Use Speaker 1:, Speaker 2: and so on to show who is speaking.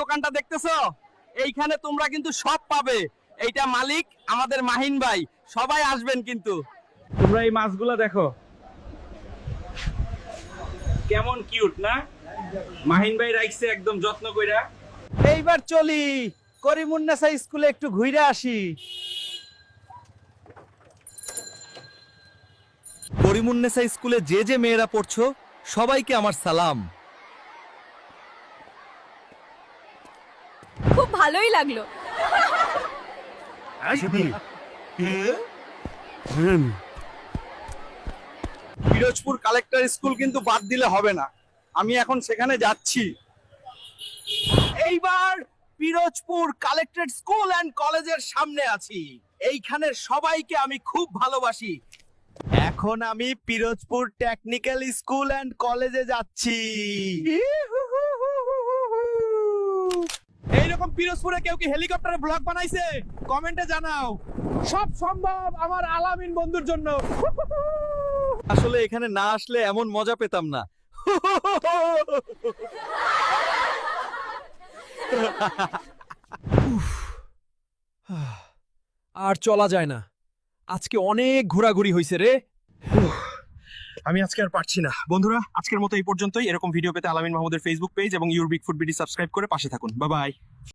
Speaker 1: দোকানটা দেখতেছো? এইখানে তোমরা কিন্তু সব পাবে। এইটা মালিক আমাদের মাহিন ভাই, সবাই আসবেন কিন্তু। তোমরা এই মাছগুলা দেখো কেমন কিউট না? মাহিন ভাই রাখছে একদম যত্ন কইরা। এইবার চলি করিমুন্নেসা স্কুলে একটু ঘুরে আসি।
Speaker 2: করিমুন্নেসা স্কুলে যে যে মেয়েরা পড়ছো সবাইকে আমার সালাম।
Speaker 3: খুব ভালোই লাগলো।
Speaker 1: পিরোজপুর কালেক্টর স্কুল কিন্তু বাদ দিলে হবে না, আমি এখন সেখানে যাচ্ছি। এইবার পিরোজপুর কালেক্টরেট স্কুল এন্ড কলেজের সামনে আছি। এইখানের সবাইকে আমি খুব ভালোবাসি। এখন আমি পিরোজপুর টেকনিক্যাল স্কুল এন্ড কলেজে যাচ্ছি। এইরকম পিরোজপুরে কেউ কি হেলিকপ্টারে ব্লগ বানাইছে? কমেন্টে জানাও। সব সম্ভব আমার আলামিন বন্ধুর জন্য।
Speaker 2: আসলে এখানে না আসলে এমন মজা পেতাম না।
Speaker 4: আর চলা যায় না, আজকে অনেক ঘোরাঘুরি হইছে রে।
Speaker 1: আমি আজকে আর পারছি না। বন্ধুরা, আজকের মতো এই পর্যন্তই। এরকম ভিডিও পেতে আলামিন মাহমুদের ফেসবুক পেজ এবং your big food BD subscribe করে পাশে থাকুন। Bye bye.